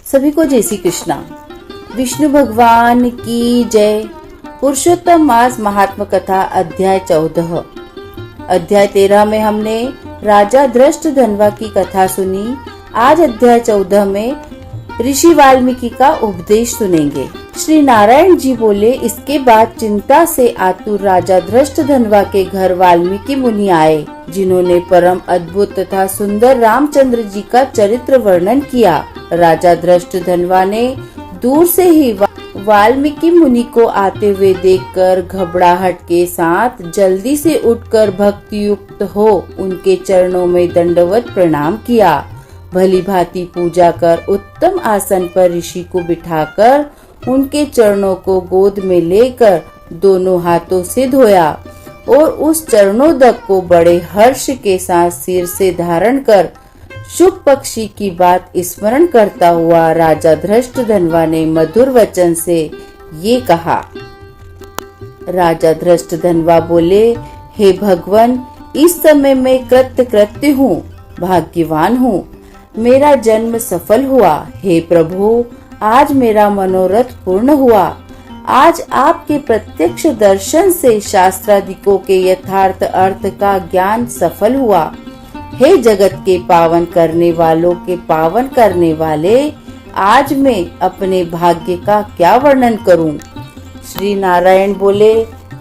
सभी को जय श्री कृष्णा। विष्णु भगवान की जय। पुरुषोत्तम मास महात्म कथा अध्याय 14। अध्याय 13 में हमने राजा धृष्टद्युम्न की कथा सुनी। आज अध्याय 14 में ऋषि वाल्मीकि का उपदेश सुनेंगे। श्री नारायण जी बोले, इसके बाद चिंता से आतुर राजा धृष्टद्युम्न के घर वाल्मीकि मुनि आए, जिन्होंने परम अद्भुत तथा सुंदर रामचंद्र जी का चरित्र वर्णन किया। राजा धृष्टद्युम्न ने दूर से ही वाल्मीकि मुनि को आते हुए देखकर घबराहट के साथ जल्दी से उठकर भक्ति युक्त हो उनके चरणों में दंडवत प्रणाम किया। भली भांति पूजा कर उत्तम आसन पर ऋषि को बिठाकर उनके चरणों को गोद में लेकर दोनों हाथों से धोया और उस चरणोदक को बड़े हर्ष के साथ सिर से धारण कर शुक पक्षी की बात स्मरण करता हुआ राजा धृष्टद्युम्न ने मधुर वचन से ये कहा। राजा धृष्टद्युम्न बोले, हे भगवान, इस समय मैं कृतकृत्य हूँ, भाग्यवान हूँ। मेरा जन्म सफल हुआ। हे प्रभु, आज मेरा मनोरथ पूर्ण हुआ। आज आपके प्रत्यक्ष दर्शन से शास्त्रादिकों के यथार्थ अर्थ का ज्ञान सफल हुआ। हे जगत के पावन करने वालों के पावन करने वाले, आज मैं अपने भाग्य का क्या वर्णन करूं। श्री नारायण बोले,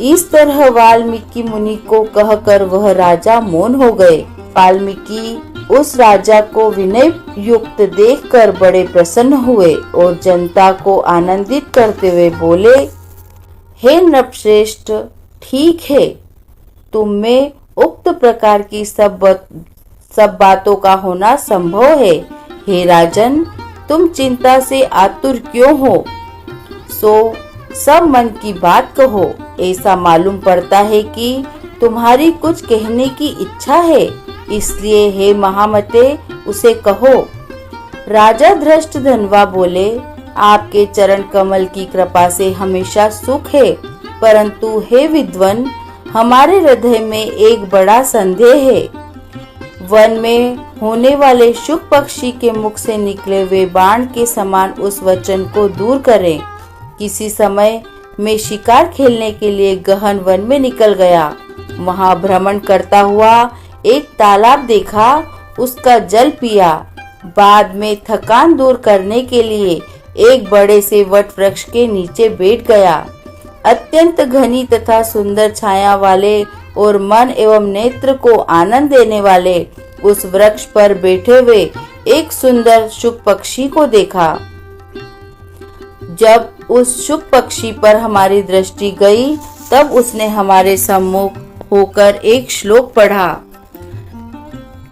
इस तरह वाल्मीकि मुनि को कहकर वह राजा मौन हो गए। वाल्मीकि उस राजा को विनय युक्त देखकर बड़े प्रसन्न हुए और जनता को आनंदित करते हुए बोले, हे नृपश्रेष्ठ, ठीक है, तुम में उक्त प्रकार की सब बातों का होना संभव है। हे राजन, तुम चिंता से आतुर क्यों हो? सो सब मन की बात कहो। ऐसा मालूम पड़ता है कि तुम्हारी कुछ कहने की इच्छा है, इसलिए हे महामते, उसे कहो। राजा धृष्टद्युम्न बोले, आपके चरण कमल की कृपा से हमेशा सुख है, परंतु हे विद्वान, हमारे हृदय में एक बड़ा संदेह है। वन में होने वाले शुक पक्षी के मुख से निकले हुए बाण के समान उस वचन को दूर करें। किसी समय मैं शिकार खेलने के लिए गहन वन में निकल गया। वहां भ्रमण करता हुआ एक तालाब देखा, उसका जल पिया। बाद में थकान दूर करने के लिए एक बड़े से वट वृक्ष के नीचे बैठ गया। अत्यंत घनी तथा सुंदर छाया वाले और मन एवं नेत्र को आनंद देने वाले उस वृक्ष पर बैठे हुए एक सुंदर शुक पक्षी को देखा। जब उस शुक पक्षी पर हमारी दृष्टि गई, तब उसने हमारे सम्मुख होकर एक श्लोक पढ़ा।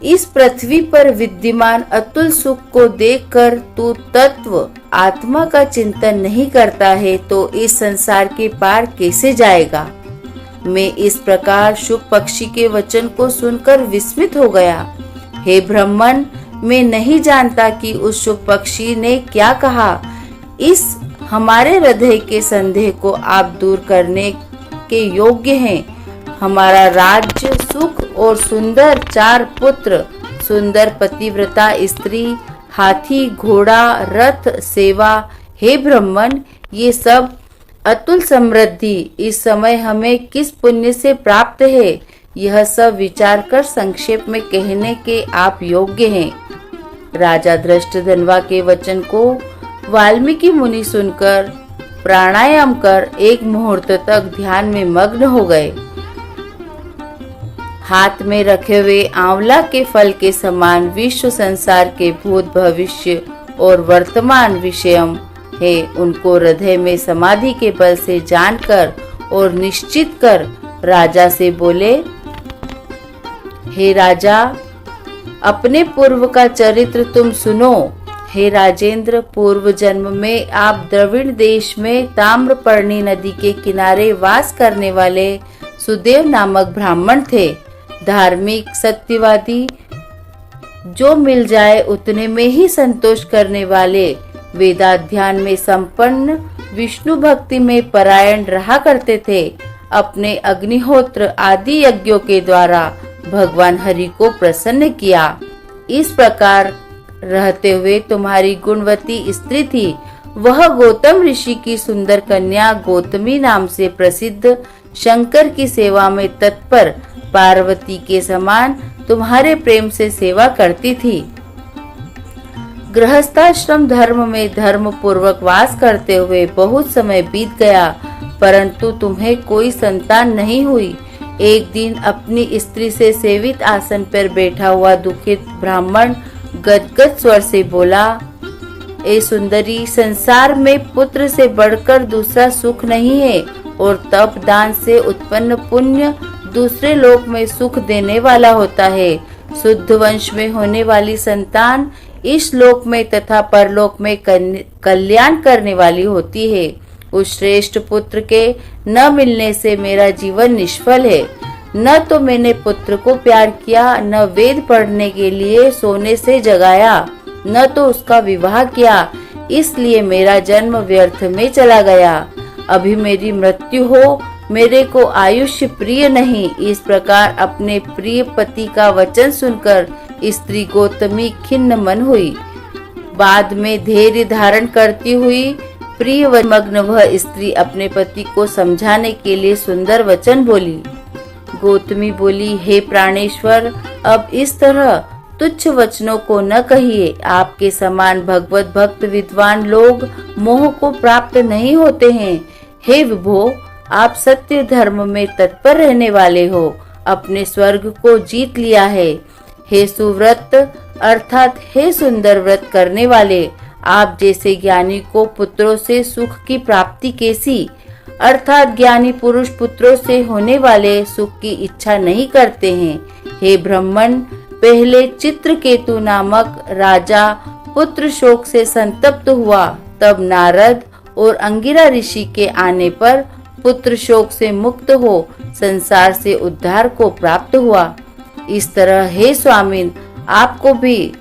इस पृथ्वी पर विद्यमान अतुल सुख को देखकर तू तत्व आत्मा का चिंतन नहीं करता है तो इस संसार के पार कैसे जाएगा। मैं इस प्रकार शुक पक्षी के वचन को सुनकर विस्मित हो गया। हे ब्राह्मण, मैं नहीं जानता कि उस शुक पक्षी ने क्या कहा। इस हमारे हृदय के संदेह को आप दूर करने के योग्य हैं। हमारा राज्य, सुख और सुंदर 4 पुत्र, सुंदर पतिव्रता स्त्री, हाथी, घोड़ा, रथ, सेवा, हे ब्राह्मण, ये सब अतुल समृद्धि इस समय हमें किस पुण्य से प्राप्त है, यह सब विचार कर संक्षेप में कहने के आप योग्य हैं। राजा धृष्टद्युम्न के वचन को वाल्मीकि मुनि सुनकर प्राणायाम कर एक मुहूर्त तक ध्यान में मग्न हो गए। हाथ में रखे हुए आंवला के फल के समान विश्व संसार के भूत, भविष्य और वर्तमान विषय है, उनको हृदय में समाधि के बल से जानकर और निश्चित कर राजा से बोले, हे राजा, अपने पूर्व का चरित्र तुम सुनो। हे राजेंद्र, पूर्व जन्म में आप द्रविड़ देश में ताम्रपर्णी नदी के किनारे वास करने वाले सुदेव नामक ब्राह्मण थे। धार्मिक, सत्यवादी, जो मिल जाए उतने में ही संतोष करने वाले, वेदाध्ययन में संपन्न, विष्णु भक्ति में परायण रहा करते थे। अपने अग्निहोत्र आदि यज्ञों के द्वारा भगवान हरि को प्रसन्न किया। इस प्रकार रहते हुए तुम्हारी गुणवती स्त्री थी। वह गौतम ऋषि की सुंदर कन्या गौतमी नाम से प्रसिद्ध शंकर की सेवा में तत्पर पार्वती के समान तुम्हारे प्रेम से सेवा करती थी। गृहस्थाश्रम धर्म में धर्म पूर्वक वास करते हुए बहुत समय बीत गया, परंतु तुम्हें कोई संतान नहीं हुई। एक दिन अपनी स्त्री से सेवित आसन पर बैठा हुआ दुखित ब्राह्मण गदगद स्वर से बोला, ए सुंदरी, संसार में पुत्र से बढ़कर दूसरा सुख नहीं है और तप दान से उत्पन्न पुण्य दूसरे लोक में सुख देने वाला होता है। शुद्ध वंश में होने वाली संतान इस लोक में तथा परलोक में कल्याण करने वाली होती है। उस श्रेष्ठ पुत्र के न मिलने से मेरा जीवन निष्फल है। न तो मैंने पुत्र को प्यार किया, न वेद पढ़ने के लिए सोने से जगाया, न तो उसका विवाह किया, इसलिए मेरा जन्म व्यर्थ में चला गया। अभी मेरी मृत्यु हो, मेरे को आयुष्य प्रिय नहीं। इस प्रकार अपने प्रिय पति का वचन सुनकर स्त्री गौतमी खिन्न मन हुई। बाद में धैर्य धारण करती हुई प्रिय मग्न वह स्त्री अपने पति को समझाने के लिए सुंदर वचन बोली। गौतमी बोली, हे प्राणेश्वर, अब इस तरह तुच्छ वचनों को न कहिए। आपके समान भगवत भक्त विद्वान लोग मोह को प्राप्त नहीं होते हैं। हे विभो, आप सत्य धर्म में तत्पर रहने वाले हो, अपने स्वर्ग को जीत लिया है। हे सुव्रत अर्थात हे सुंदर व्रत करने वाले, आप जैसे ज्ञानी को पुत्रों से सुख की प्राप्ति कैसी, अर्थात ज्ञानी पुरुष पुत्रों से होने वाले सुख की इच्छा नहीं करते हैं। हे ब्राह्मण, पहले चित्रकेतु नामक राजा पुत्र शोक से संतप्त हुआ, तब नारद और अंगिरा ऋषि के आने पर पुत्र शोक से मुक्त हो संसार से उद्धार को प्राप्त हुआ। इस तरह हे स्वामिन, आपको भी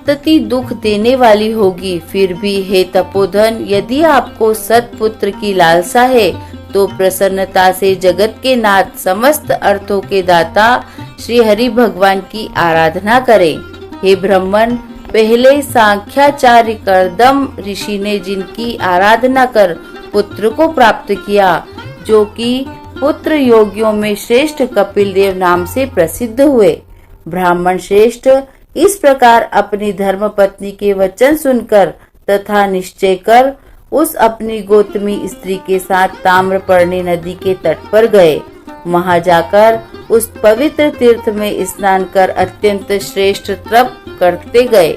तति दुख देने वाली होगी। फिर भी हे तपोधन, यदि आपको सत्पुत्र की लालसा है तो प्रसन्नता से जगत के नाथ समस्त अर्थों के दाता श्री हरि भगवान की आराधना करें। हे ब्राह्मण, पहले सांख्याचार्य कर्दम ऋषि ने जिनकी आराधना कर पुत्र को प्राप्त किया, जो कि पुत्र योगियों में श्रेष्ठ कपिल देव नाम से प्रसिद्ध हुए। ब्राह्मण श्रेष्ठ, इस प्रकार अपनी धर्म पत्नी के वचन सुनकर तथा निश्चय कर उस अपनी गौतमी स्त्री के साथ ताम्रपर्णी नदी के तट पर गए। वहां जाकर उस पवित्र तीर्थ में स्नान कर अत्यंत श्रेष्ठ तप करते गए।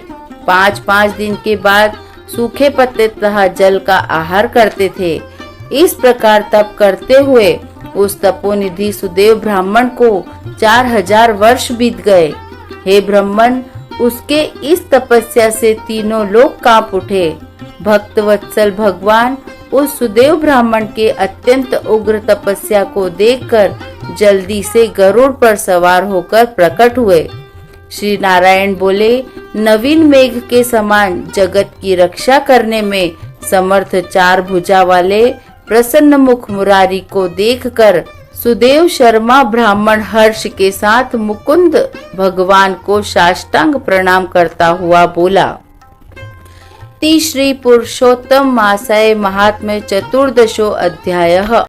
5-5 दिन के बाद सूखे पत्ते तथा जल का आहार करते थे। इस प्रकार तप करते हुए उस तपोनिधि सुदेव ब्राह्मण को 4000 वर्ष बीत गए। हे ब्राह्मण, उसके इस तपस्या से तीनों लोग कांप उठे। भक्त वत्सल भगवान उस सुदेव ब्राह्मण के अत्यंत उग्र तपस्या को देखकर जल्दी से गरुड़ पर सवार होकर प्रकट हुए। श्री नारायण बोले, नवीन मेघ के समान जगत की रक्षा करने में समर्थ 4 भुजा वाले प्रसन्न मुख मुरारी को देखकर सुदेव शर्मा ब्राह्मण हर्ष के साथ मुकुंद भगवान को साष्टांग प्रणाम करता हुआ बोला। श्री पुरुषोत्तम मासाय महात्म्य 14 अध्यायः।